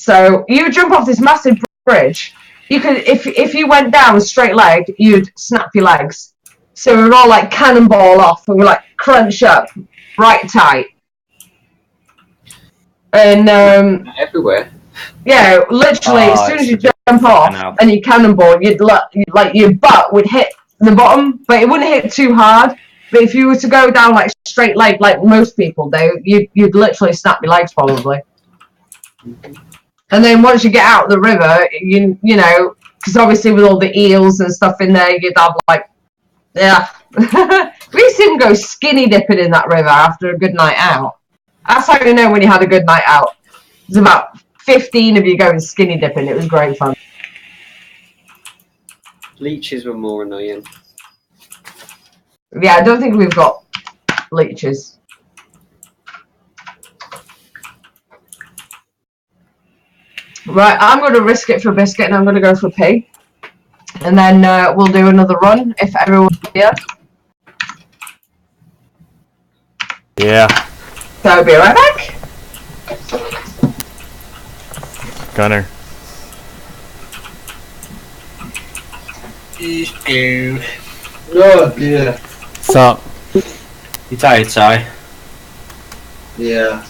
So you jump off this massive bridge. You could, if you went down straight leg, you'd snap your legs. So we were all like cannonball off, and we were like crunch up, right tight, and everywhere. Yeah, literally, as soon as you jump off and you cannonball, you'd like your butt would hit the bottom, but it wouldn't hit too hard. But if you were to go down like straight leg, like most people do, you'd literally snap your legs probably. And then once you get out of the river, you know, because obviously with all the eels and stuff in there, you'd have like, yeah. We used to even go skinny dipping in that river after a good night out. That's how you know when you had a good night out. There's about 15 of you going skinny dipping. It was great fun. Leeches were more annoying. Yeah, I don't think we've got leeches. Right, I'm going to risk it for a biscuit and I'm going to go for a pig. And then we'll do another run if everyone's here. Yeah. So I'll be right back. Gunner. Oh dear. What's up? You tired, Ty? Yeah.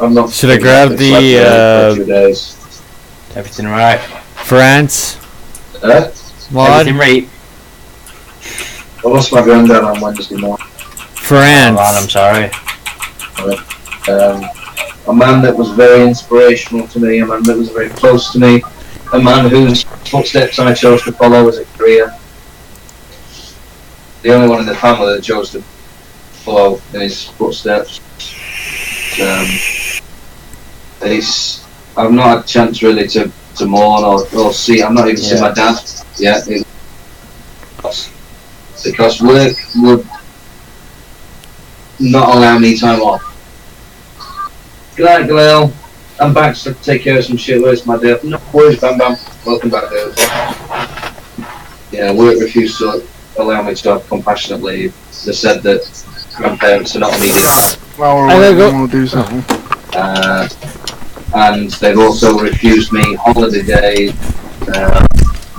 I'm not. Should I grab the 2 days. Everything right? France mod? Everything right? I lost my granddad on Wednesday morning. France. Oh, man, I'm sorry. A man that was very inspirational to me, a man that was very close to me, a man whose footsteps I chose to follow as a career. The only one in the family that chose to follow in his footsteps. I've not had a chance really to mourn or see. I've not even seen my dad yet. Because work would not allow me time off. Good night, Gail. I'm back to take care of some shit. Where's my day? No worries, Bam Bam. Welcome back, Dale. Yeah, work refused to allow me to have compassionate leave. They said that grandparents are not needed. Well, I want to do something. And they've also refused me holiday days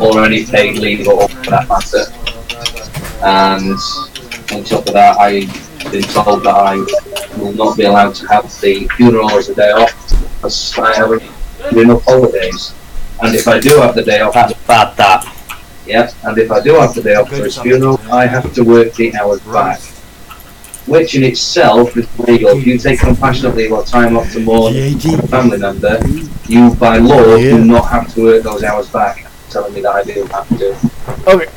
or any paid leave at all for that matter. And on top of that, I've been told that I will not be allowed to have the funeral as a day off because I haven't enough holidays. And if I do have the day off, that's bad. That. Yeah, and if I do have the day off for his funeral, I have to work the hours back. Which in itself is legal. If you take compassionate leave or time off to mourn a family member, you by law do not have to work those hours back. Telling me that I do have to do. Okay.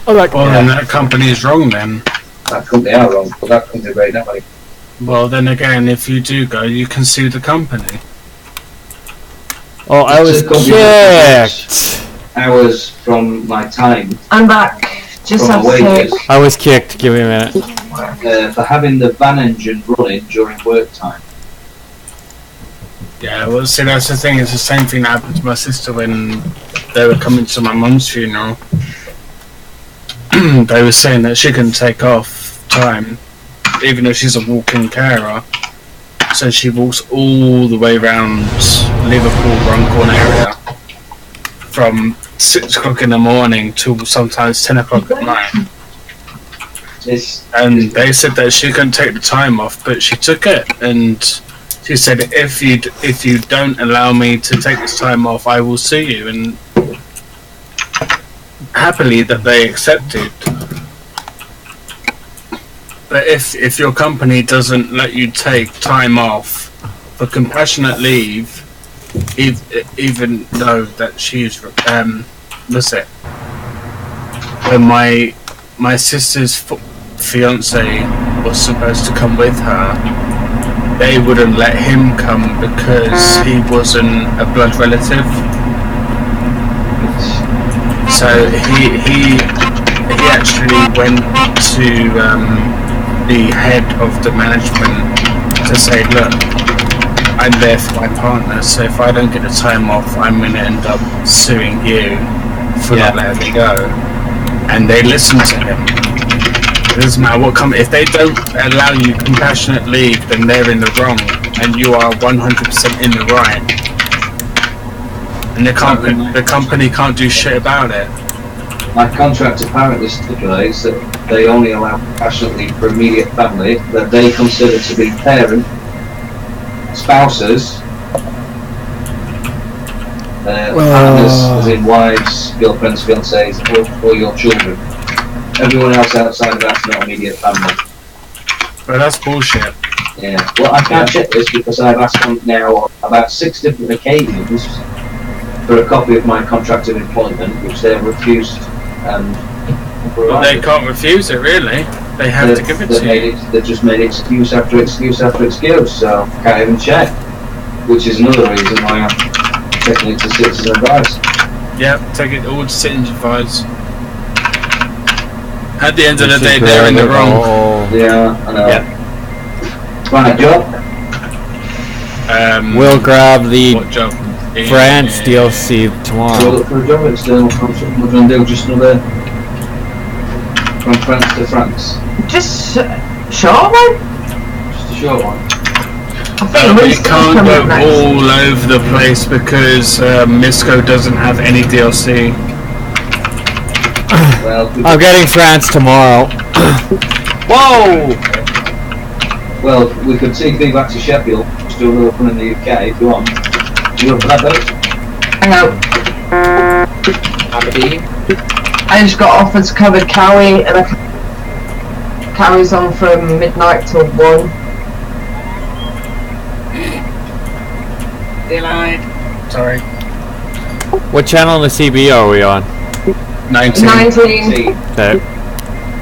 Well, then that company is wrong then. That company are wrong, but that company right now. Well, then again, if you do go, you can sue the company. Oh, I was kicked. Hours from my time. I'm back. Just have wages. I was kicked. Give me a minute. For having the van engine running during work time. Yeah, well, see, that's the thing. It's the same thing that happened to my sister when they were coming to my mum's funeral. They were saying that she can take off time, even though she's a walking carer. So she walks all the way around Liverpool Runcorn area from 6 o'clock in the morning till sometimes 10 o'clock at night. And they said that she couldn't take the time off, but she took it. And she said, if you don't allow me to take this time off, I will sue you. And happily that they accepted. But if your company doesn't let you take time off for compassionate leave, even though that she's what's it? When my sister's fiance was supposed to come with her, they wouldn't let him come because he wasn't a blood relative. So he actually went to the head of the management to say, look, I'm there for my partner, so if I don't get the time off, I'm going to end up suing you for not letting me go. And they listened to him. It doesn't matter what company, if they don't allow you compassionate leave, then they're in the wrong, and you are 100% in the right. And the company can't do shit about it. My contract apparently stipulates that they only allow compassionate leave for immediate family that they consider to be parent, spouses, partners, as in wives, girlfriends, fiancés, or your children. Everyone else outside of that's not immediate family. But that's bullshit. Yeah. Well, I can't check this because I've asked them now about 6 different occasions for a copy of my contract of employment, which they have refused. Well, they can't refuse it, really. They have to give it to you. They've just made excuse after excuse after excuse, so can't even check. Which is another reason why I'm taking it to Citizen Advice. Yep, take it all to Citizen Advice. At the end of the day, they're in the wrong. Yeah, I know. Yep. Right, job? We'll grab the What job? France DLC So tomorrow. look for a job external contract. What do you want to do? Just another from France to France? Just short one? Just a short one. I think We Winston's can't coming go up next. all over the place because Misco doesn't have any DLC. Well, I'm getting France tomorrow. Whoa! well, we could TP back to Sheffield, just do a little run in the UK if you want. You up for that, though? Hang on. I just got offered to cover Cowie, and Cowie's on from midnight till 1. They lied. Sorry. What channel on the CB are we on? 19. 19. See, Okay.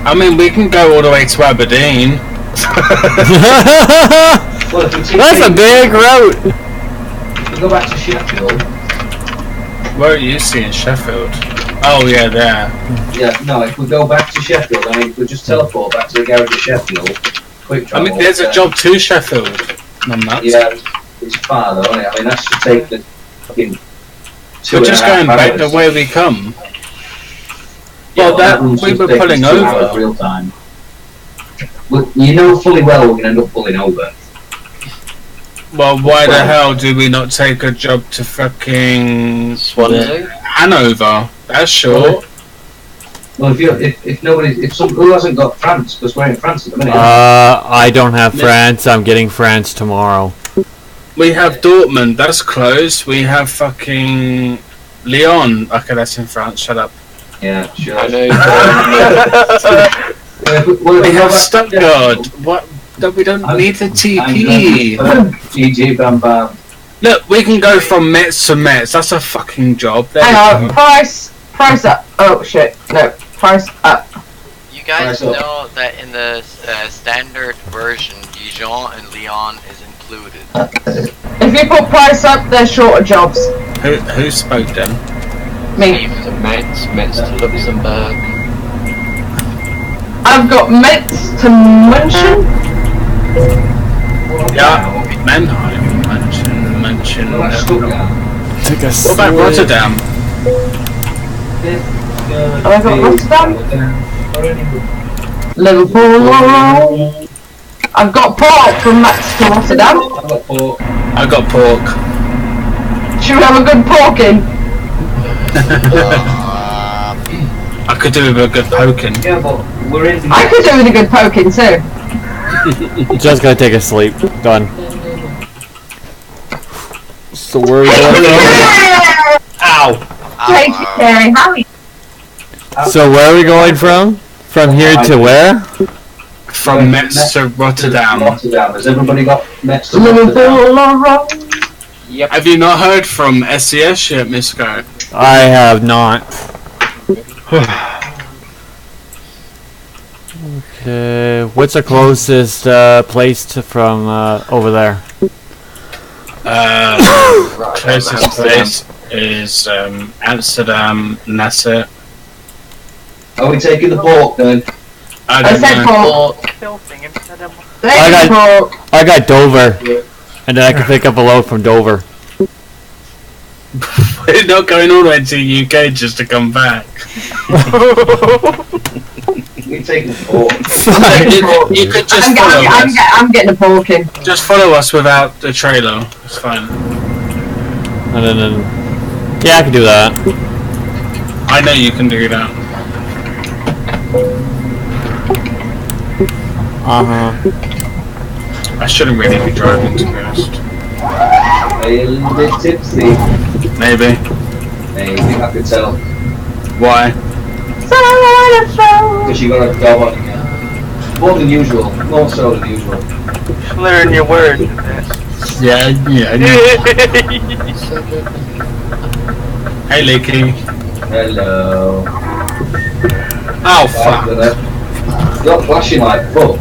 I mean, we can go all the way to Aberdeen. well, if we TP, That's a big route. If we go back to Sheffield, Where are you seeing Sheffield? Oh, yeah, there. yeah, no, if we go back to Sheffield, I mean, if we just teleport back to the garage of Sheffield, quick I travel. mean, there's a job to Sheffield. I'm nuts. Yeah, it's far though, isn't it? I mean, that should take the fucking 2 We're just going back hours. the way we come. Yeah, Well, that rules we just were take us pulling 2 hours over. real time. Well, you know fully well we're going to end up pulling over. Well, why the hell do we not take a job to fucking Swansea? Hanover? That's short. Well, who hasn't got France? Because we're in France at the minute. I don't have France. I'm getting France tomorrow. We have Dortmund, that's close. We have fucking Lyon. Okay, that's in France, shut up. Yeah, sure. I know. We have Stuttgart. What? No, we don't need the TP. GG, bam bam. Look, we can go from Metz to Metz. That's a fucking job. There Hang we on. go. Price up. Oh shit. No. Price up. You guys Price up. know that in the standard version, Dijon and Lyon is included. If you put price up, they're shorter jobs. Who spoke then? Me. To Metz to Luxembourg. I've got Metz to München. Yeah, Mannheim, Mansion. Well, that's Stuttgart. Take a What about Rotterdam? Have I got Rotterdam? Liverpool. I've got Port from Metz to Rotterdam. I got pork. Should we have a good porking? I could do with a good poking. Yeah, but we're in. I could do with a good poking too. Just gotta take a sleep. Done. So where are we going Ow! Take it, Terry. How are you? from? So where are we going from? From here to where? From Metz to Rotterdam. Rotterdam. Has everybody got Metz to Rotterdam? Liverpool. Have you not heard from SES yet, Misco? I have not. Okay, what's the closest place from over there? Closest place is Amsterdam, Nassau. Are we taking the pork then? I I don't said know. pork. I There's pork. I got Dover, and then I can pick up a load from Dover. We're not going all the way to the UK just to come back. We're taking the pork. You could just follow us. I'm getting a porking. Just follow us without the trailer. It's fine. And then Yeah, I can do that. I know you can do that. I shouldn't really be driving, to be honest. Are you a little bit tipsy? Maybe. Maybe, I could tell. Why? Because you got a dog on you. More than usual. More so than usual. Slurring your words. Yeah. Hey, Leaky. Hello. Oh, fuck. You're flashing like fuck.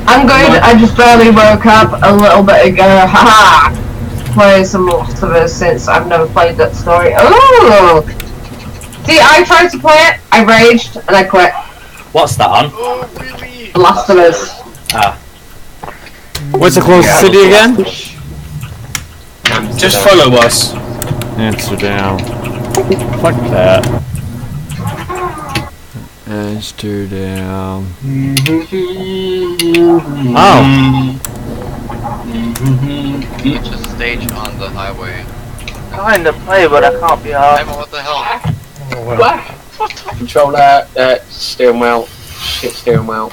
I'm good. I just barely woke up a little bit ago. Haha! Playing some Last of Us since I've never played that story. Oh! See, I tried to play it, I raged, and I quit. What's that on? Oh, really? Last of Us. Ah. What's the closest city again? Just follow us. Amsterdam. Fuck that. Amsterdam. Oh. Just stage on the highway. Trying to play, but I can't be off. Emma, what the hell? What the? Controller, steering wheel, shit steering wheel.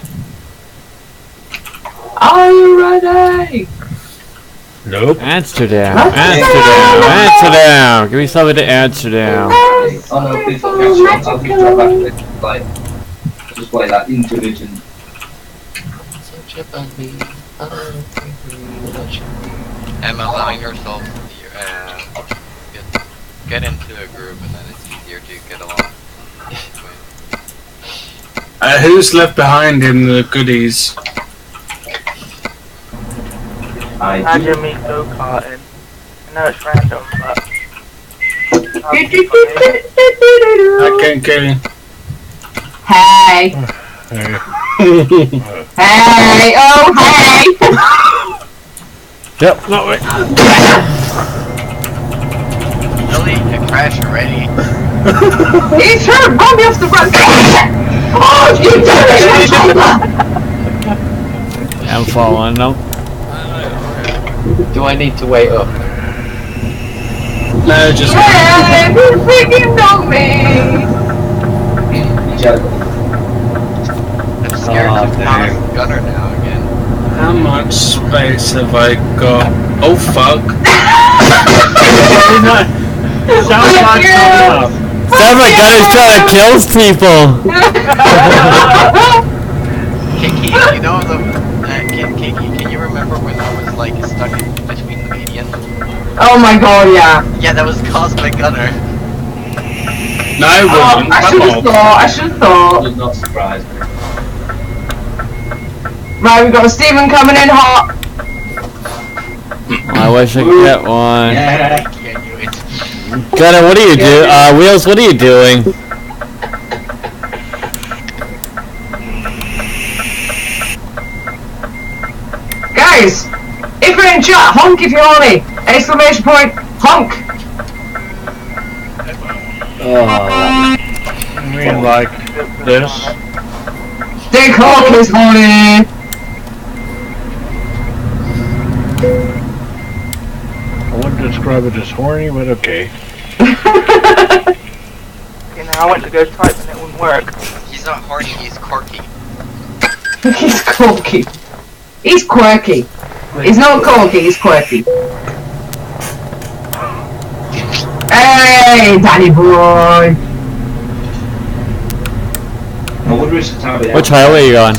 Are you ready? Nope. Amsterdam. Amsterdam. Give me something to Amsterdam. Oh no, please don't catch I'll keep drop back to like, just play that intermittent. Emma, allowing yourself get into a groove, and then it's easier to get along. Who's left behind in the goodies? Imagine me go-karting. I know it's random, but... I can't kill you. Hey! Hey! Oh, hey! Yep. No, wait. Billy, you crashed already. He's hurt! Run me off the front! Oh, you did it! I'm falling. No. Do I need to wait up? No, just... Hey, you freaking know me! I'm scared Oh, to pass Gunner now again. How much space have I got? Oh, fuck. Sounds like Gunner's trying to kill people. Kiki, you know the... Kiki, can you remember when I was like stuck in between the median? Oh my god, yeah. Yeah, that was caused by Gunner. No, it wasn't. I should have thought, I should have thought. Does not surprise me. Right, we've got Stephen coming in hot. I wish I could get one. Yeah. I knew it. Gunner, what are you doing? Wheels, what are you doing? Guys, if you're in chat, honk if you're horny. Exclamation point, honk. I mean, like this. Dick Hawk is horny. I wouldn't describe it as horny, but okay. You know, I went to go type and it wouldn't work. He's not horny, he's quirky. He's quirky. He's quirky. He's not quirky, he's quirky. Hey, Danny boy. I wonder if it's how Which highway are you on?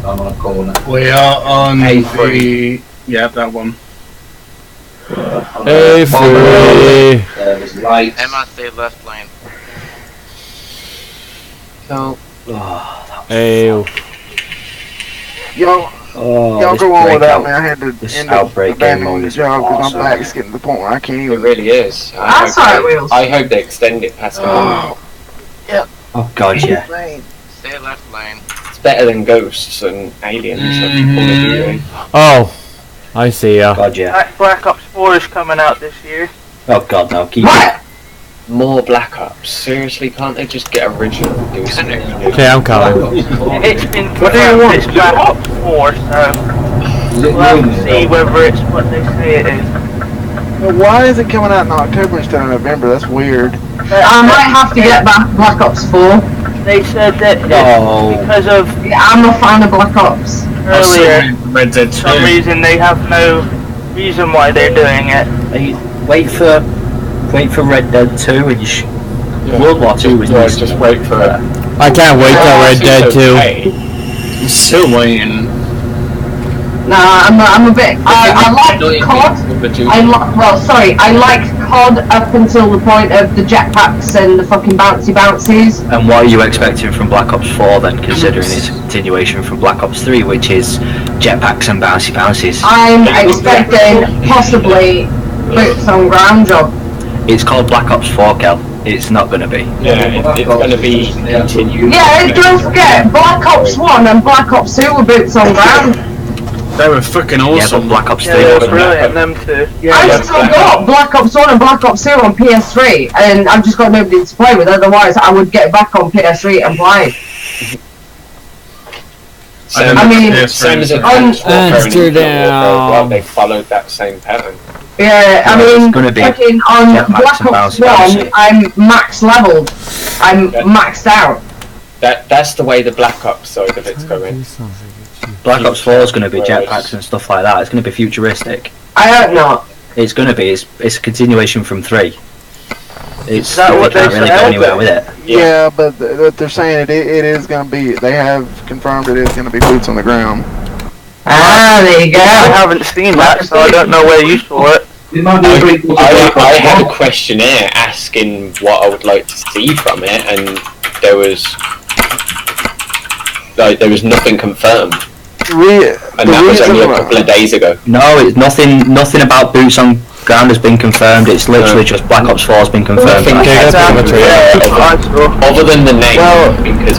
I'm on a corner. We are on A3. the... Yeah, that one. Hey, free. There's lights. Emma, stay left lane. No. Hey. Y'all Oh, go on without me. I had to this end up outbreak game abandoning mode the is job because awesome. my back is getting to the point where I can't It even... really is. That's alright, Wheels. I hope they extend it past the moment. Oh god, yeah. Stay left lane. It's better than Ghosts and Aliens and Call of Duty. Oh, I see ya. God, yeah. Black Ops 4 is coming out this year. Oh god, no. Keep What? more Black Ops. Seriously, can't they just get original and do something new? Okay, I'm coming. It's been confirmed it's Black Ops 4, so... We'll have to see whether it's what they say it is. But why is it coming out in October instead of November? That's weird. I might have to get back Black Ops 4. They said that No. because of Yeah, I'm a fan of Black Ops. earlier, Red Dead for some 2. reason they have no reason why they're doing it. Wait for Red Dead 2 and World War 2 was nice. Just wait for it. I can't wait till Red Dead 2. I'm still waiting. Nah, I'm a bit. I like COD. I like COD up until the point of the jetpacks and the fucking bouncies. And what are you expecting from Black Ops 4 then, considering it's a continuation from Black Ops 3, which is jetpacks and bouncies? I'm expecting possibly boots on ground job. It's called Black Ops 4, Kel. It's not going to be. Yeah, it's going to be continued. Yeah, don't forget, Black Ops 1 and Black Ops 2 were boots on ground. They were fucking Yeah, awesome. but Black Ops 3 Yeah, they were wasn't. brilliant, them two. I still got Black Ops 1 and Black Ops 2 on PS3, and I've just got nobody to play with, otherwise I would get back on PS3 and play. Same, I mean, same as Amsterdam. They followed that same pattern. Yeah, I No, it's mean, gonna be fucking on jetpacks Black and Ops bouncy. 1, I'm max leveled. I'm maxed out. That's the way the Black Ops side of it's going. Black Ops 4 is going to be jetpacks and stuff like that. It's going to be futuristic. I hope not. It's going to be. It's a continuation from 3. It's that they what they can't really go said? anywhere with it. Yeah, but what they're saying it is going to be. They have confirmed it is going to be boots on the ground. Ah, there you I go. haven't seen that, so I don't know where you saw it. I had a questionnaire asking what I would like to see from it, and there was nothing confirmed, and that was only a couple of days ago. No, it's nothing about boots on ground has been confirmed. It's literally just Black Ops 4 has been confirmed. Nothing other than the name. Well,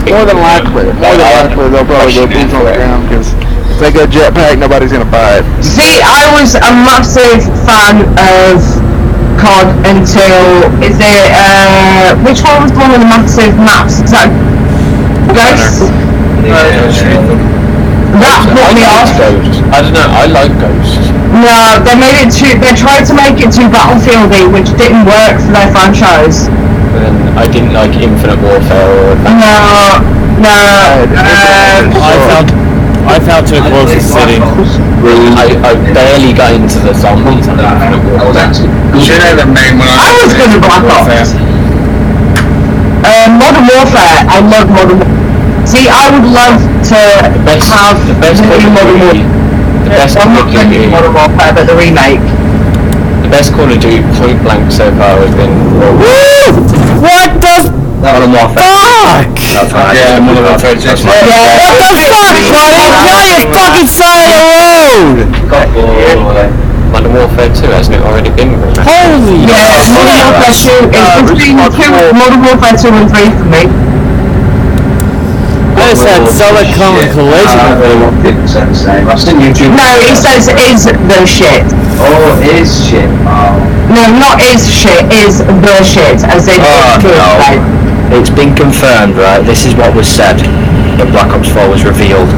more than likely they'll probably go boots on the ground because if they go jetpack, nobody's going to buy it. See, I was a massive fan of COD until, which one was one of the massive maps? Is that Ghosts? That put me off. I don't know, I like Ghost. No, they tried to make it too Battlefieldy, which didn't work for their franchise. And I didn't like Infinite Warfare or I felt too close to city. I barely got into the zombies on Infinite Warfare. Should have the name when I was good at Black Ops. Modern Warfare, I love Modern Warfare. See, I would love to have the best the new Modern Warfare. The best I'm Call not of the new Duty, Modern Warfare, but the remake. the best Call of Duty point blank so far has been. What the Modern Warfare. fuck? That's right. Yeah, Modern Warfare. What the fuck, buddy? Now you're fucking side of the road! Modern Warfare 2 hasn't it already been remastered? Holy Yeah, Modern Warfare 2 is between Modern Warfare 2 and 3 for me. I just had Silicon Collision. No, it says is the shit. Oh, it is shit. Oh. No, not is shit, is the shit, as they no. It's been confirmed, right? This is what was said when Black Ops 4 was revealed.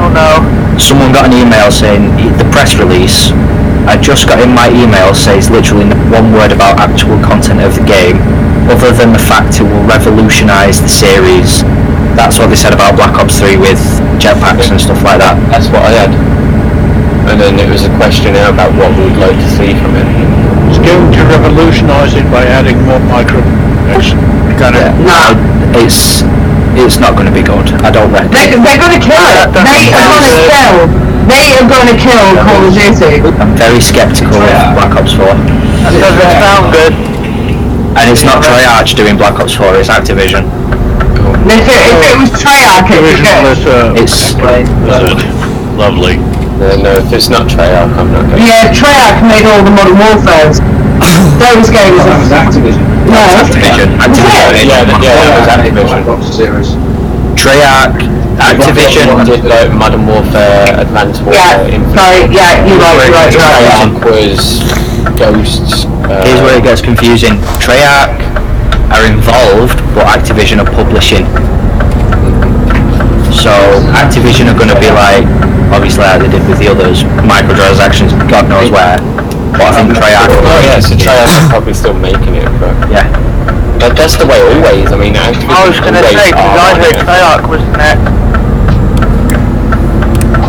Oh no. Someone got an email saying the press release I just got in my email says literally one word about actual content of the game, other than the fact it will revolutionise the series. That's what they said about Black Ops 3 with jetpacks and stuff like that. That's what I had. And then it was a questionnaire about what we would like to see from it. It's going to revolutionise it by adding more micro. No. It's not going to be good. I don't reckon. They're gonna kill it. They are gonna kill Call of Duty. I'm very sceptical of Black Ops 4. That doesn't sound good. And it's not Treyarch doing Black Ops 4, it's Activision. If it was Treyarch, it would be good. It's Lovely. No, if it's not Treyarch, I'm not going. Yeah, Treyarch made all the Modern Warfares. Those games That was Activision. No. Activision. Yeah, that was Activision. Treyarch, Activision. Did like Modern Warfare, Advanced Warfare, Yeah, sorry, yeah, you're right. Treyarch was Ghosts. Here's where it gets confusing. Treyarch are involved, but Activision are publishing. So Activision are going to be like, obviously like they did with the others, microtransactions, God knows where. But I think Treyarch. Oh yeah, so Treyarch is probably still making it, but Yeah. that's the way always. I mean, Activision I was gonna always say, because are I on heard it. Treyarch was next.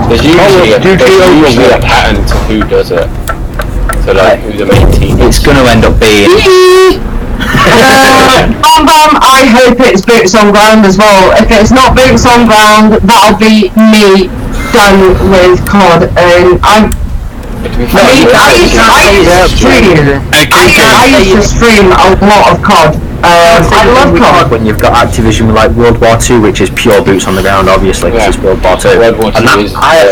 There's usually a pattern to who does it. So like who the main team is. It's gonna end up being. I hope it's Boots on Ground as well. If it's not Boots on Ground, that'll be me done with COD. And I used to stream a lot of COD. I love COD. When you've got Activision with like World War II, which is pure boots on the ground, obviously, because it's World War II. World War II is- I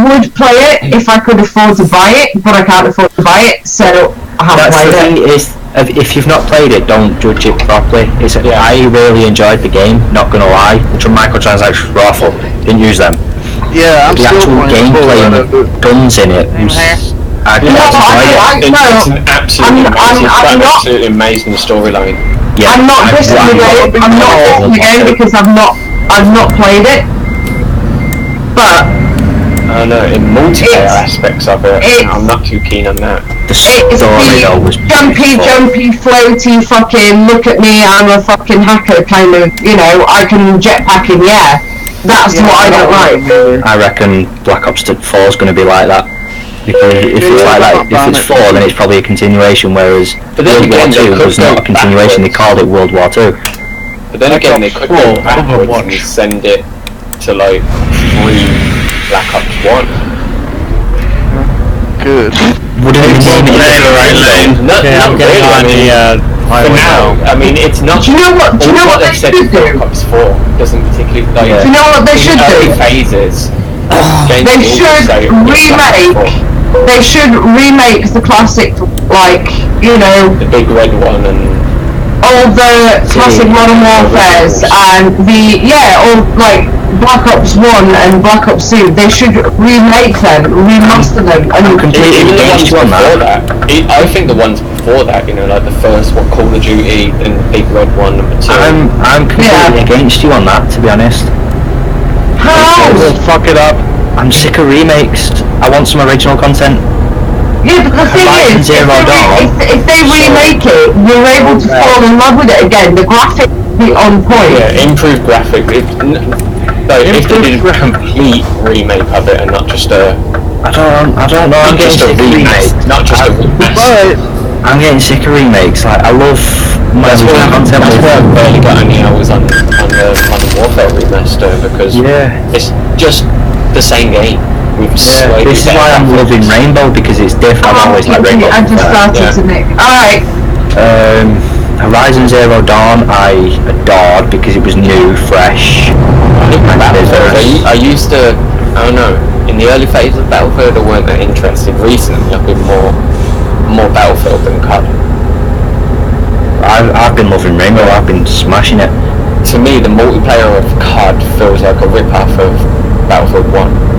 would play it if I could afford to buy it, but I can't afford to buy it, so I haven't That's the played thing it. is, if you've not played it, don't judge it properly. I really enjoyed the game, not gonna lie. The microtransactions were awful. Didn't use them. Yeah, I'm The still actual playing gameplay and the guns in it was. I No, enjoyed it. It's an absolutely amazing storyline. Yeah, I'm not dissing the game. I'm not dissing the game because I've not played it. But I don't know, in multiplayer It's- aspects of it, I'm not too keen on that. The it's story though was the jumpy, floaty, fucking look at me, I'm a fucking hacker kind of. You know, I can jetpack in the air. That's what I don't like. I reckon Black Ops 4 is going to be like that. Because if it's like that, if it's 4, then it's probably a continuation, whereas But then World War again, they 2 could was not go a continuation, they called it World War 2. But then again, they could go backwards and send it to like Black Ops 1. Good. Wouldn't it be Not really, I mean, for now, I mean, it's not. Do you know what? Do you know what they they've said should Black do? Ops 4 doesn't particularly like. Do you know what they should early do? phases. They should remake. They should remake the classic, like, you know, the big red one and all the classic Modern Warfares and all like Black Ops 1 and Black Ops 2. They should remake them, remaster them, and completely against you on that. I think the ones before that, you know, like the first one, Call of Duty, then the big red one, number 2. I'm completely against you on that, to be honest. how? Fuck it up. I'm sick of remakes. I want some original content. Yeah, but the thing Horizon is, Zero Dawn. if they remake it, you're able to fall in love with it again. The graphics will be on point. Yeah, improved graphics. If they did a complete remake of it and not just a. I don't know. I'm Not getting just a sick of remakes. remake. Not just a remake. I'm getting sick of remakes. Like I love my That's original content. why I've barely got any hours on the Modern Warfare remaster because it's just the same game. This is why I'm loving Rainbow because it's different. I've always liked Rainbow. I just started to make. Alright. Horizon Zero Dawn I adored because it was new, fresh. I used to, I don't know, in the early phase of Battlefield I weren't that interested. Recently I've been more Battlefield than COD. I've been loving Rainbow, I've been smashing it. To me the multiplayer of COD feels like a rip-off of Battlefield 1.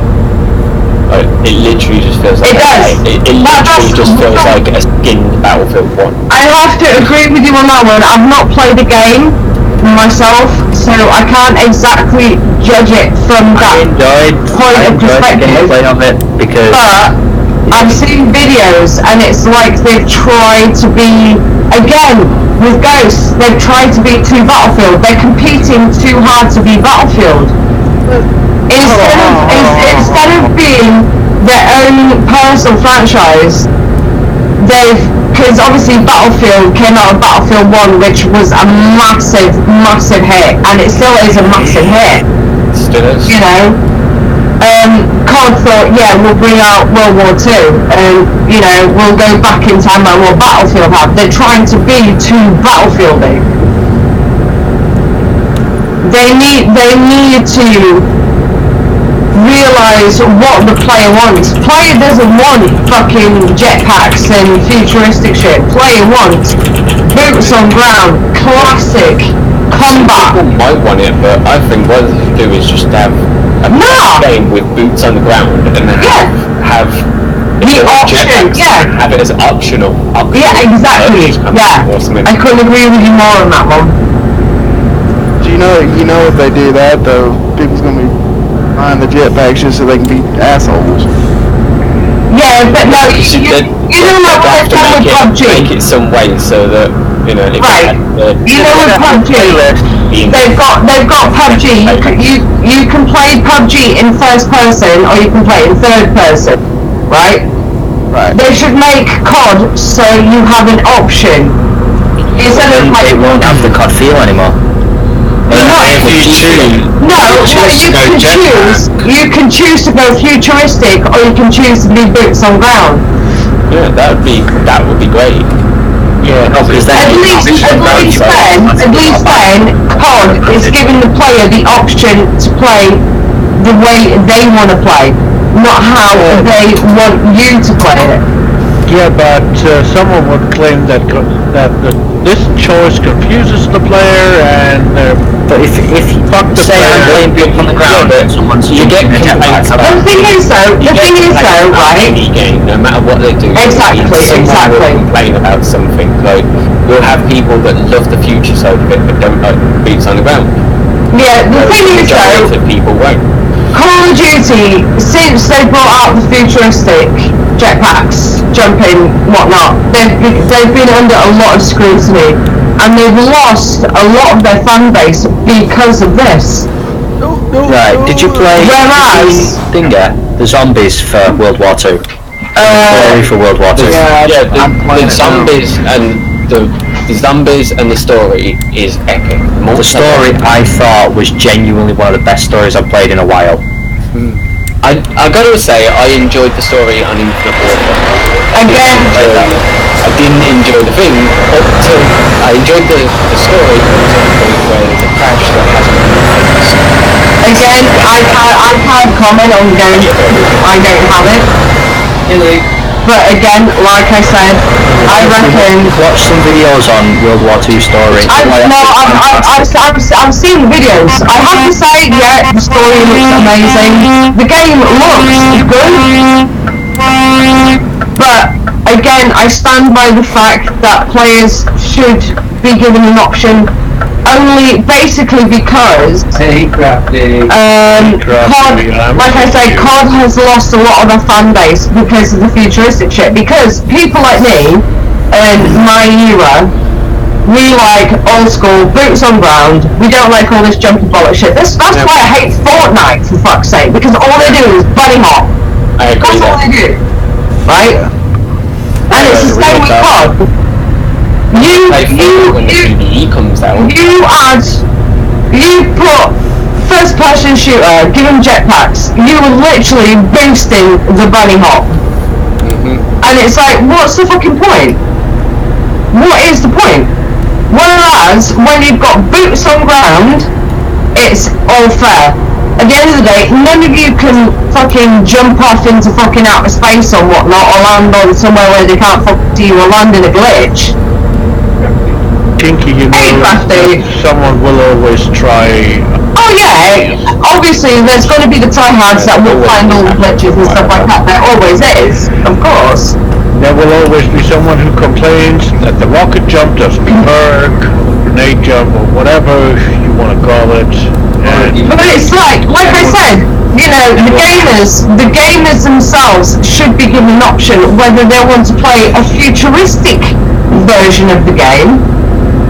It literally just feels like it literally just feels like a skinned Battlefield 1. I have to agree with you on that one. I've not played the game myself, so I can't exactly judge it from that point of perspective. Gameplay of it because But I've seen videos and it's like they've tried to be, again, with Ghosts, they've tried to be too Battlefield. They're competing too hard to be Battlefield. Instead of being their own personal franchise, because obviously Battlefield came out of Battlefield 1, which was a massive hit, and it still is a massive hit. Still is. You know, COD thought, yeah, we'll bring out World War II, and you know, we'll go back in time like what Battlefield had. They're trying to be too Battlefieldy. They need to realise what the player wants. Player doesn't want fucking jetpacks and futuristic shit. Player wants boots on ground, classic combat. People might want it, but I think what they should do is just have a game with boots on the ground and then have the option, have it as optional. Yeah, exactly. Yeah, I couldn't agree with you more on that one. Do you know if they do that though, people's gonna be behind the jetpacks just so they can be assholes. Yeah, but no, you know like what they've done with PUBG. Make it some way so that you know. Right. You know with PUBG, they've got PUBG. You can play PUBG in first person or you can play in third person, right? Right. They should make COD so you have an option instead of like. It won't have the COD feel anymore. You can choose to go futuristic or you can choose to be boots on ground. Yeah, that would be great. Yeah, no, because at least then, COD is giving the player the option to play the way they want to play, not how they want you to play it. Yeah, but someone would claim that this choice confuses the player, and but if you say I'm playing people on the ground, you get complaints about. The thing is though, right? Any game, no matter what they do, exactly. Complain about something. Like you'll have people that love the future side of it, but don't like boots on the ground. Yeah, the thing is though, people won't. Call of Duty, since they brought out the futuristic jetpacks, jumping, whatnot, they've been under a lot of scrutiny, and they've lost a lot of their fan base because of this. Right, did you play the zombies for World War II? For World War II. The zombies and the zombies and the story is epic. The story I thought was genuinely one of the best stories I've played in a while. I gotta say, I enjoyed the story on Infinite Warfare. Again, I didn't enjoy the thing up till I enjoyed the story up to the point where there's a crash that hasn't been fixed. Again, I can't comment on games I don't have it. But again, like I said, I reckon. Watch some videos on World War II story. I've seen the videos. I have to say, yeah, the story looks amazing. The game looks good. But again, I stand by the fact that players should be given an option only basically because COD, like I say, COD has lost a lot of their fan base because of the futuristic shit. Because people like me and my era, we like old school, boots on ground. We don't like all this jumpy bollock shit. That's why I hate Fortnite, for fuck's sake, because all they do is bunny hop. That's all they do, right? And it's the same with COD. You put first person shooter, give them jetpacks, you were literally boosting the bunny hop. And it's like, what's the fucking point? What is the point? Whereas, when you've got boots on ground, it's all fair. At the end of the day, none of you can fucking jump off into fucking outer space or whatnot, or land on somewhere where they can't fucking see you or land in a glitch. Kinky, you know, someone will always try. Oh yeah, obviously there's going to be the tryhards that will find all the glitches and stuff like that. There always is, of course. There will always be someone who complains that the rocket jump doesn't work, grenade jump, or whatever you want to call it. But it's like I said, you know, the gamers themselves should be given an option whether they want to play a futuristic version of the game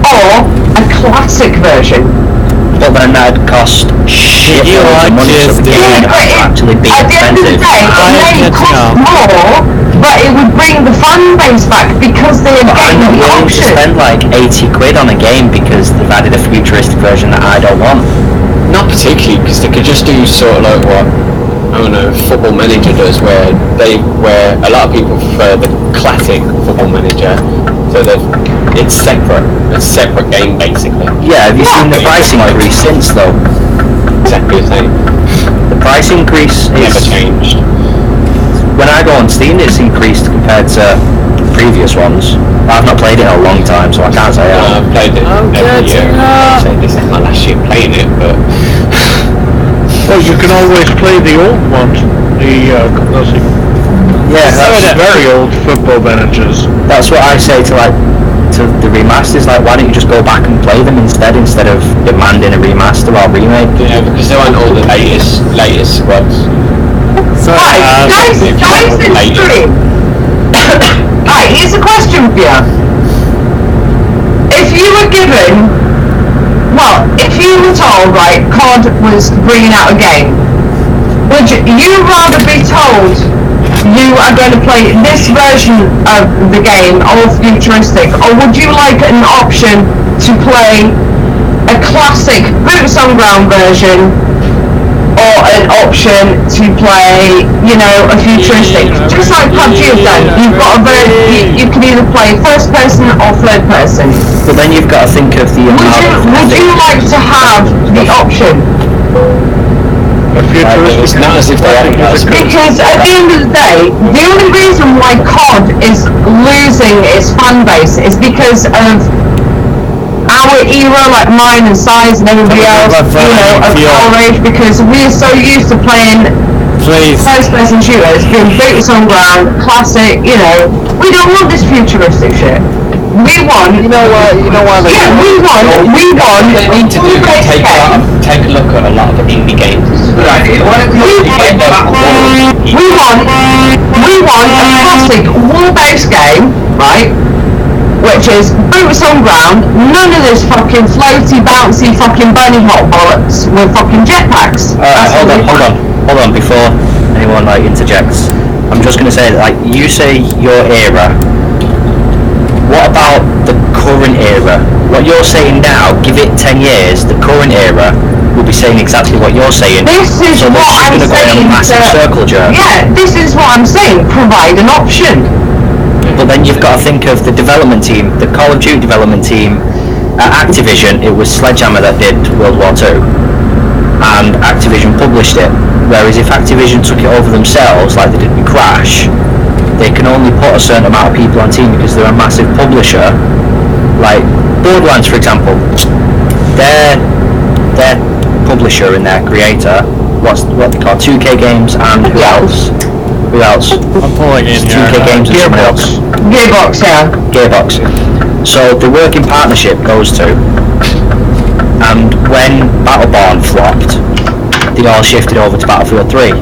or a classic version. But then that'd cost shit loads of money, so the game would actually be at the end of the day, it may cost more, but it would bring the fan base back because they are getting the option. I'm not willing to spend like 80 quid on a game because they've added a futuristic version that I don't want. Not particularly, because they could just do sort of like what, I don't know, Football Manager does, where a lot of people prefer the classic Football Manager, so it's separate. It's a separate game basically. Yeah, have you seen the price increase since though? Exactly the same. The price increase never changed. When I go on Steam, it's increased compared to previous ones. I've not played it in a long time, so I can't say I've played it every year. I'd say this is my last year playing it, but... Well, you can always play the old ones, yeah, that's very old Football Managers. That's what I say to like to the remasters? Like, why don't you just go back and play them instead of demanding a remaster or remake? Yeah, because they want all the latest squads. So, guys in stream. Alright, here's a question for you. If you were given, if you were told, right, COD was bringing out a game, would you rather be told you are going to play this version of the game, all futuristic, or would you like an option to play a classic boots on ground version, or an option to play, a futuristic? Just like PUBG have done, you've got you can either play first person or third person. But then you've got to think of the Would you like to have the option? It's not as if they haven't got Because at the end of the day, the only reason why COD is losing its fan base is because of our era, like mine and Size and everybody else, of our age, because we're so used to playing first-person shooters, being boots on ground, classic, we don't want this futuristic shit. We want... You know why they... Yeah, we want... They need to do take a look at a lot of indie games. We want a classic wall-based game, right? Which is boots on ground, none of this fucking floaty, bouncy, fucking bunny hop bollocks with fucking jetpacks. Hold on, before anyone interjects. I'm just gonna say that you say your era. What about the current era? What you're saying now, give it 10 years, the current era will be saying exactly what you're saying. This is so what I'm going to go in a massive circle jerk. Yeah, this is what I'm saying. Provide an option. But then you've got to think of the development team, the Call of Duty development team at Activision. It was Sledgehammer that did World War II, and Activision published it. Whereas if Activision took it over themselves, like they did with Crash, they can only put a certain amount of people on team because they're a massive publisher. Like Borderlands, for example, their publisher and their creator, what they call 2K Games, and who else? I'm pulling in here. 2K Games and someone else. Gearbox, yeah. Gearbox. So the working partnership goes to, and when Battleborn flopped, they all shifted over to Battlefield 3.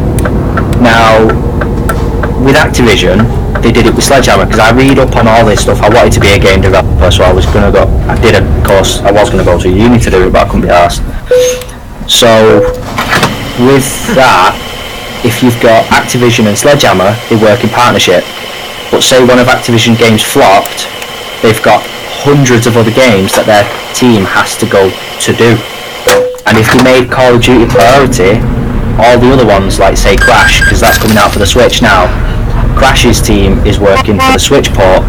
Now, with Activision, they did it with Sledgehammer, because I read up on all this stuff. I wanted to be a game developer, so I was going to go, I did a course, I was going to go to uni to do it, but I couldn't be asked. So, with that, if you've got Activision and Sledgehammer, they work in partnership. But say one of Activision games flopped, they've got hundreds of other games that their team has to go to do. And if they made Call of Duty priority, all the other ones, like say Crash, because that's coming out for the Switch now, Crash's team is working for the Switch port,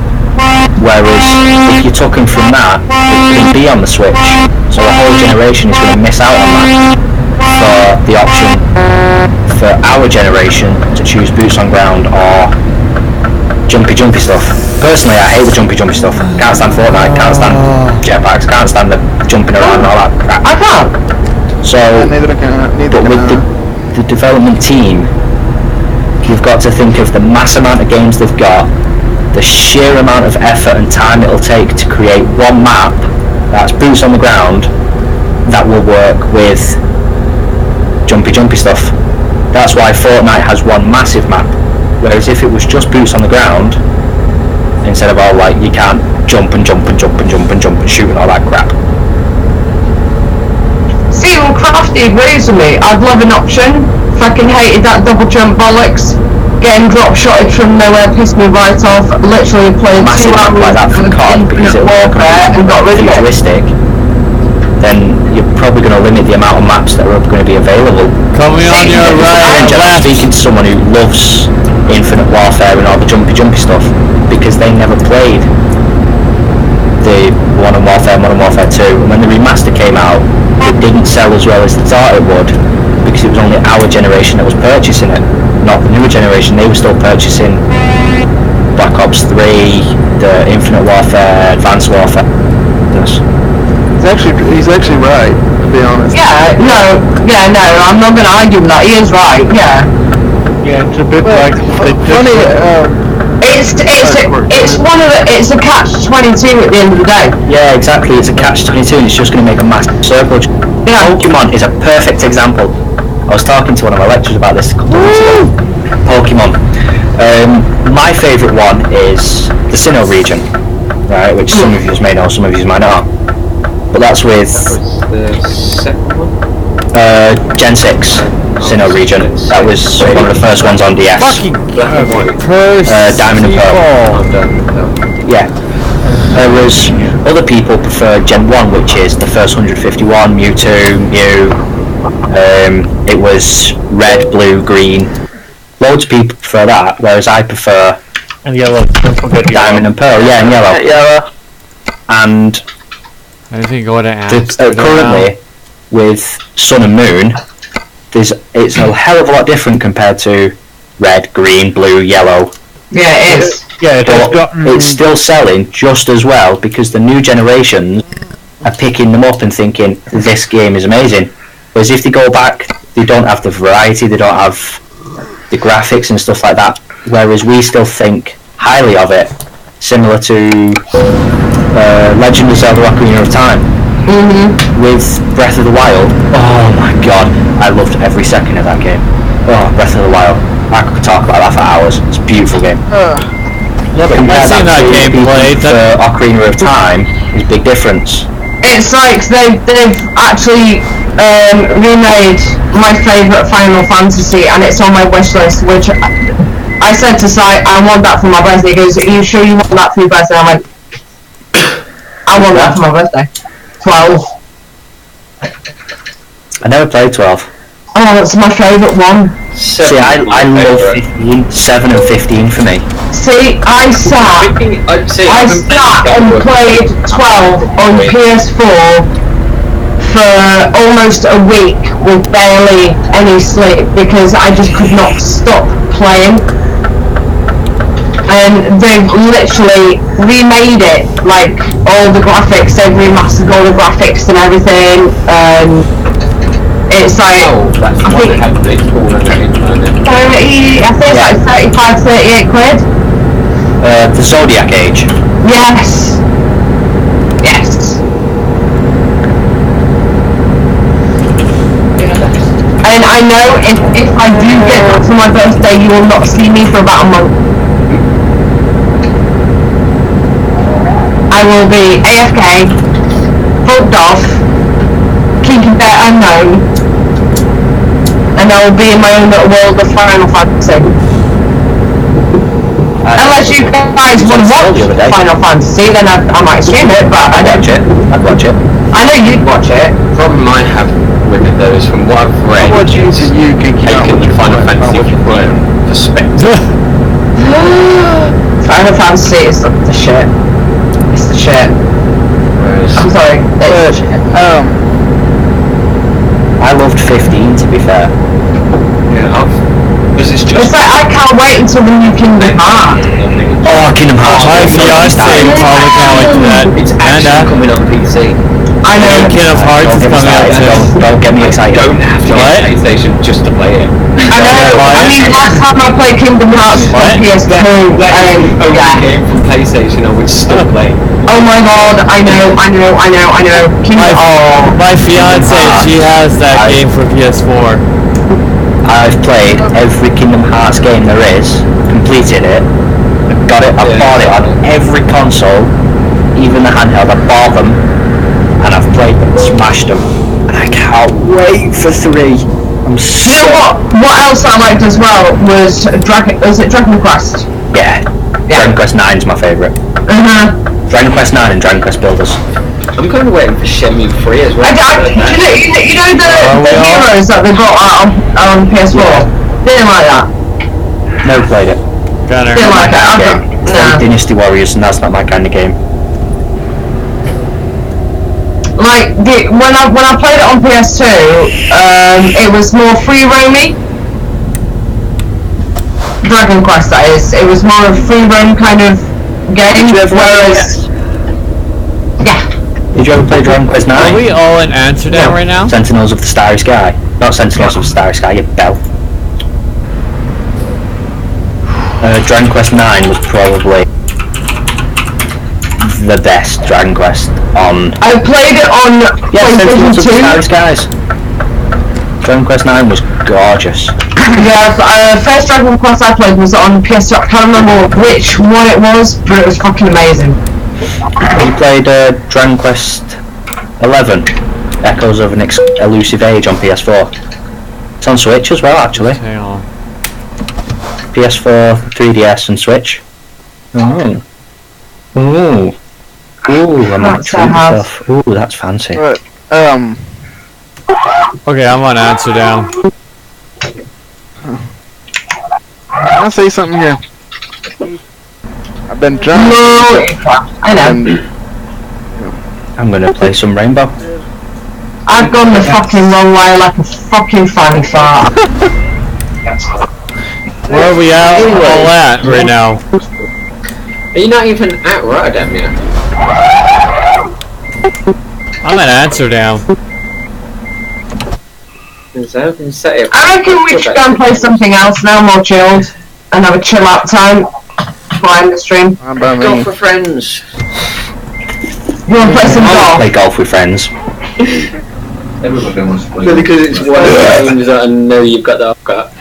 whereas if you took him from that, it couldn't be on the Switch. So a whole generation is going to miss out on that for the option for our generation to choose boots on ground or jumpy stuff. Personally, I hate the jumpy stuff. Can't stand Fortnite, can't stand jetpacks, can't stand the jumping around and all that crap. I can't. So, but with the development team, you've got to think of the mass amount of games they've got, the sheer amount of effort and time it'll take to create one map that's boots on the ground that will work with jumpy stuff. That's why Fortnite has one massive map, whereas if it was just boots on the ground, instead of all you can't jump and shoot and all that crap. See, when Crafty agrees with me, I'd love an option. Fucking hated that double jump bollocks. Getting drop shotted from nowhere pissed me right off. Literally played 2 hours like that for COD because Infinite Warfare and got rid of it. Futuristic, then you're probably going to limit the amount of maps that are going to be available. Coming on your right and I'm left. speaking to someone who loves Infinite Warfare and all the jumpy stuff because they never played the Modern Warfare 2, and when the remaster came out, it didn't sell as well as they thought it would because it was only our generation that was purchasing it, not the newer generation. They were still purchasing Black Ops 3, the Infinite Warfare, Advanced Warfare. Yes. He's actually right, to be honest. No, I'm not going to argue with that. He is right. Yeah. Yeah, it's a bit like they funny. It's a catch-22 at the end of the day. Yeah, exactly. It's a catch-22, and it's just going to make a massive circle. Yeah. Pokemon is a perfect example. I was talking to one of my lecturers about this a couple of weeks ago. Pokemon. My favourite one is the Sinnoh region, right? Which some of you may know, some of you might not. But that's with The second one? Gen 6 Sinnoh region. That was one of the first ones on DS. Diamond and Pearl. Yeah. Whereas other people prefer Gen 1, which is the first 151, Mewtwo, Mew. It was red, blue, green. Loads of people prefer that, whereas I prefer And yellow. Don't forget Diamond and Pearl. Yeah, and yellow. Yellow. And Anything go to ask? currently with Sun and Moon, it's a hell of a lot different compared to red, green, blue, yellow. Yeah, it is. Yeah, it has But gotten... it's still selling just as well because the new generations are picking them up and thinking this game is amazing. Whereas if they go back, they don't have the variety, they don't have the graphics and stuff like that. Whereas we still think highly of it, similar to Legend of Zelda: Ocarina of Time. With Breath of the Wild. Oh my god, I loved every second of that game. Oh, Breath of the Wild. I could talk about that for hours. It's a beautiful game. Yeah, but I've seen that game played. For Ocarina of Time is a big difference. It's like they've actually remade my favourite Final Fantasy, and it's on my wish list. Which I said to Si, I want that for my birthday. He goes, "Are you sure you want that for your birthday?" I'm like, I want that for my birthday. 12. I never played 12. Oh, that's my favourite one. See, I love 15. 7 and 15 for me. See, I sat and played 12 on PS4 for almost a week with barely any sleep because I just could not stop playing. And they've literally remade it, like all the graphics, they've remastered all the graphics and everything. It's like, I think it's like 35-38 quid. The Zodiac Age. Yes. Yes. And I know if I do get that for my birthday, you will not see me for about a month. I will be AFK, fucked off, keeping that unknown, and I will be in my own little world of Final Fantasy. Unless you guys want to watch Final Fantasy, then I might stream it, but I don't. I'd watch it. I know you'd watch it. The problem I have with it though is from what I've read, taking Final Fantasy from perspective. Final Fantasy is the shit. It's the shit. I'm sorry. It's the shit. I loved 15 to be fair. Yeah, it's like I can't wait until the new Kingdom Hearts. Oh, Kingdom Hearts. My fiance probably can't wait to that. It's actually coming on PC. I know. Kingdom Hearts is coming out too. Don't get me excited. You don't have to get a PlayStation just to play it. I know. I mean, last time I played Kingdom Hearts on PS2, game from PlayStation I would still play. Oh my god, I know. My fiance, she has that game for PS4. I've played every Kingdom Hearts game there is, completed it, got it, I bought it on every console, even the handheld, I bought them, and I've played them, smashed them, and I can't wait for 3. I'm so... You know what else I liked as well was Dragon Quest? Yeah. Dragon Quest 9 is my favourite. Dragon Quest 9 and Dragon Quest Builders. I'm kind of waiting for Shenmue 3 as well. You know the heroes that they brought out on PS4? Didn't like that. Never played it. Didn't like it. Nah. Dynasty Warriors, and that's not my kind of game. Like when I played it on PS2, it was more free roamy. Dragon Quest, that is. It was more of a free roam kind of game, whereas Did you ever play Dragon Quest 9? Are we all in Amsterdam right now? Sentinels of the Starry Sky. Not Sentinels of the Starry Sky, you bell. Dragon Quest 9 was probably the best Dragon Quest on. I played it on PlayStation 2. Guys. Dragon Quest 9 was gorgeous. Yeah, first Dragon Quest I played was on PS2. I can't remember which one it was, but it was fucking amazing. You played Dragon Quest 11, Echoes of an Elusive Age on PS4. It's on Switch as well, actually. Hang on. PS4, 3DS, and Switch. Ooh. Ooh. Ooh, I might treat myself. Ooh, that's fancy. But, Okay, I'm on answer down. I'll say something here. I've been drunk. No, I know. I'm gonna play some Rainbow. I've gone the fucking wrong way like a fucking fanny fart. Where are we all at right now? Are you not even at Rotterdam yet? I'm at answer down. I reckon we should go and play something else now, more chilled, and have a chill out time behind the stream. Golf for friends. You want to play some golf? Play golf with friends. Everybody wants to play. Because it's one of the games that I know you've got that I've got.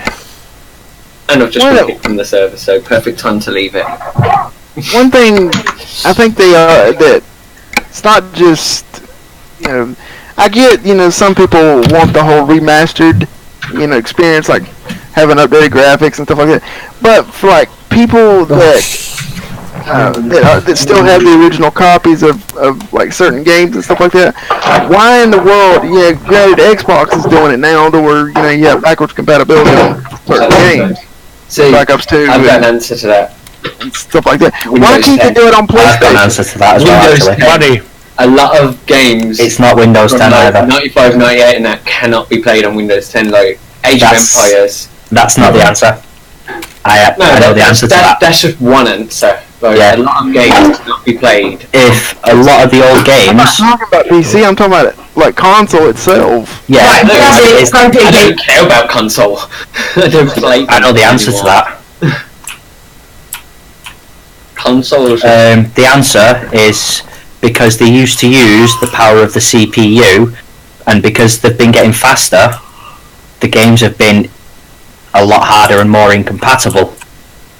And I've just been kicked from the server, so perfect time to leave it. One thing I think they are that it's not just, you know, I get, you know, some people want the whole remastered, you know, experience, like having updated graphics and stuff like that. But for like people that still have the original copies of like certain games and stuff like that, why in the world? Yeah, granted, Xbox is doing it now, to where, you know, you have backwards compatibility on certain games. See, Black Ops 2. I've got an answer to that. And stuff like that. Windows Why can't 10. they do it on PlayStation? I've got an answer to that as well, Windows actually. 10. A lot of games. It's not Windows 10 either. 95, 98, and that cannot be played on Windows 10. Like Age of Empires. That's not the answer. I know the answer to that. That's just one answer. Like, Yeah. A lot of games cannot be played. If a lot of the old I'm not games, talking about PC, I'm talking about like console itself. yeah, Right, No, it's I going don't care about console. I don't play. I know the answer to that. Consoles. The answer is because they used to use the power of the CPU, and because they've been getting faster, the games have been a lot harder and more incompatible.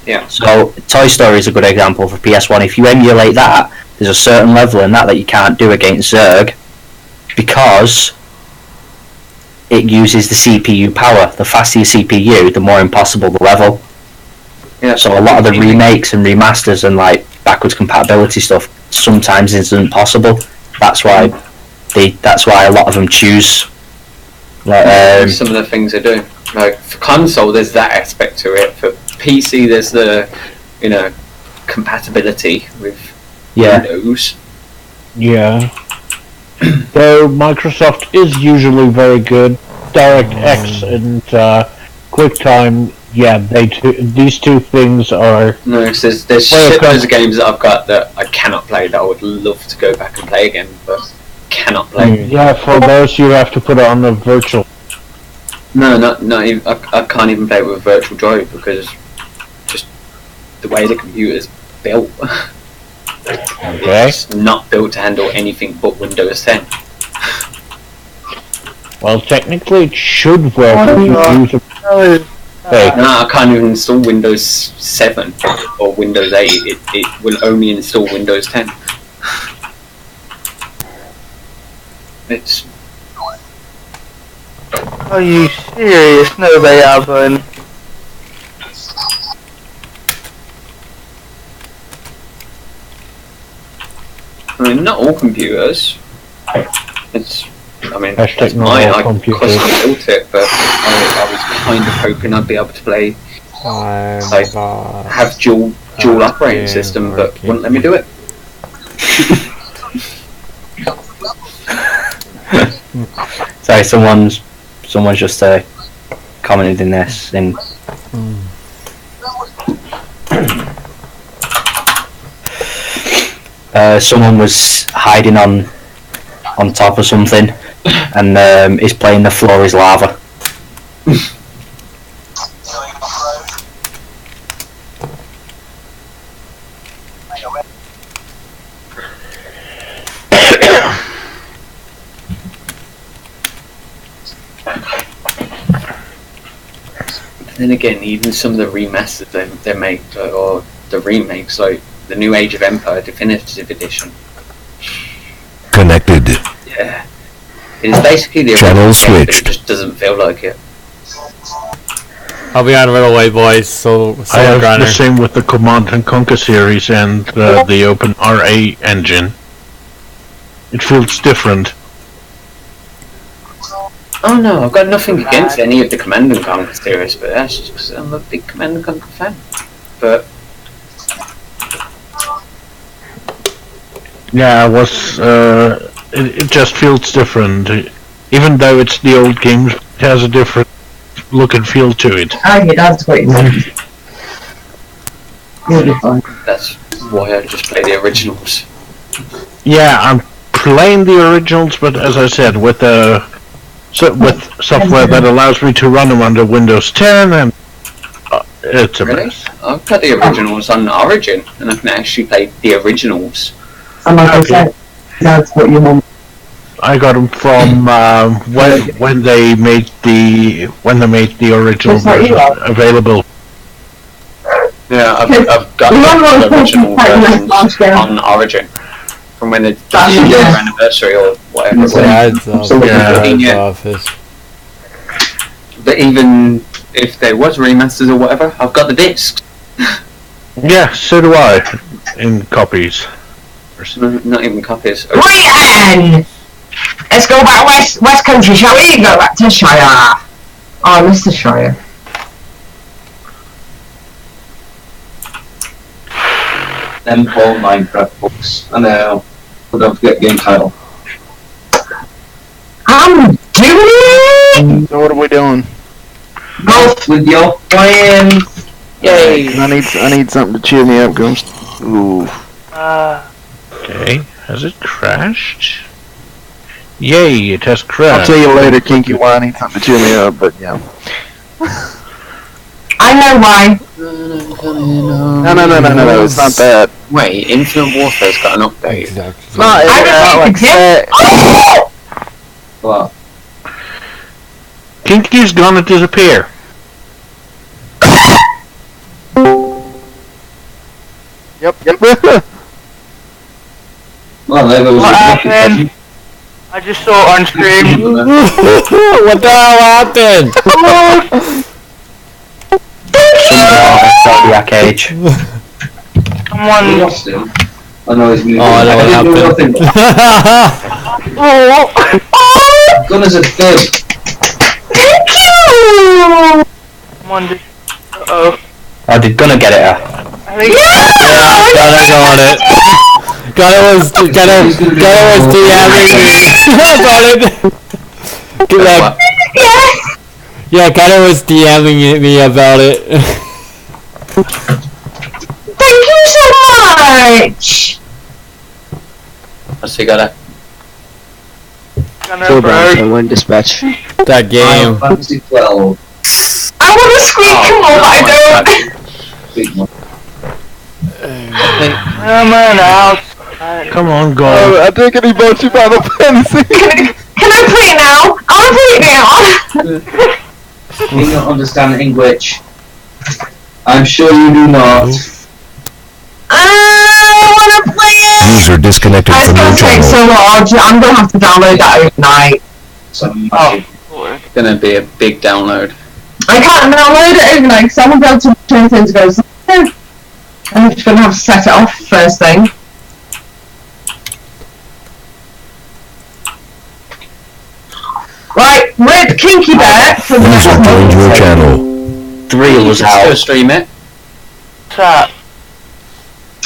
Yeah. So Toy Story is a good example for PS1. If you emulate that, there's a certain level in that you can't do against Zerg, because it uses the CPU power. The faster your CPU, the more impossible the level. Yeah. So a lot of the remakes and remasters and like backwards compatibility stuff sometimes isn't possible. That's why a lot of them choose. Like, some of the things they do. Like for console, there's that aspect to it. For PC, there's the, you know, compatibility with Windows. Yeah. Though Microsoft is usually very good. DirectX and QuickTime, yeah, these two things are... No, so there's shitloads of games that I've got that I cannot play that I would love to go back and play again, but cannot play. Yeah, for those you have to put it on the virtual. No, not even, I can't even play it with Virtual Drive because just the way the computer's built. Okay. It's not built to handle anything but Windows 10. Well, technically it should work if you use a... Hey. No, I can't even install Windows 7 or Windows 8. It will only install Windows 10. It's... Are you serious? No, they haven't. I mean, not all computers. It's... I mean, Hashtag that's not mine. all I computers. custom built it, but I was kind of hoping I'd be able to play, like, have dual operating system, but wouldn't let me do it. Sorry, someone's just commented in this and someone was hiding on top of something and is playing The Floor is Lava. then again, even some of the remasters they make, or the remakes, like the new Age of Empire Definitive Edition. Connected. Yeah. It's basically the Channel original game, but switched. it just doesn't feel like it. I'll be on right away, boys. So I have the Grinder. same with the Command and Conquer series and the Open RA engine. It feels different. Oh no, I've got nothing against any of the Command and Conquer series, but that's just because I'm a big Command and Conquer fan. But Yeah, it just feels different. Even though it's the old games, it has a different look and feel to it. That's what you meant. You'll be fine. that's why I just play the originals. Yeah, I'm playing the originals, but as I said, with software that allows me to run them under Windows 10, and it's a Really? mess. I've got the originals on Origin, and I can actually play the originals. And like I said, that's what you want. I got them from when they made the original That's what you version are. available. Yeah, I've got the original versions on Origin from when they did their anniversary or whatever. it was. Yeah, Office. But even if there was remasters or whatever, I've got the discs. Yeah, so do I, in copies. Not even copies. Britain! Let's go back West Country, shall we? Go back to Shire. Oh, I miss the Shire. Them all Minecraft books. I know. But don't forget game title. I'm doing it! So what are we doing? Golf with your friends. Yay! I need something to cheer me up, Ghost. Ooh. Okay, has it crashed? Yay, it has crashed. I'll tell you later, Kinky, why I need something to cheer me up, but yeah. I know why. No, it's not that. Wait, Infinite Warfare's got an update. Exactly. No, What? Kinky's gonna disappear. Yep. Well, there goes What the happened? I just saw it on stream. What the hell happened? Zodiac Age. Someone. lost him. I know he's moving. Oh, I know didn't do what nothing. Gun as a bib. Someone just. Uh-oh. Oh, did Gunner get it? I think. Gunner got it. Gunner was DMing me about it. Yeah, Gunner was DMing me about it. Thank you so much! What's he got it? Gunner, bro. One dispatch. That game. Fantasy 12. I want to squeak them all, but I don't. Big one. Come on out. Come on, go. I think any votes you Final Fantasy. Can I play it now? I want to play it now! You don't understand English. I'm sure you do not. I want to play it! User disconnected It's from going your to take so channel. long. I'm going to have to download that overnight. It's gonna be a big download. I can't download it overnight because I won't be able to turn things to go. So I'm just going to have to set it off first thing. Right, rip Kinky Bear for the User joined your channel. 3 was out. Still stream it. What's up?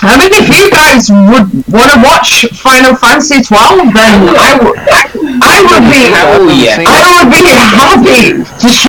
I mean, if you guys would want to watch Final Fantasy 12, then I would be Oh yeah. happy to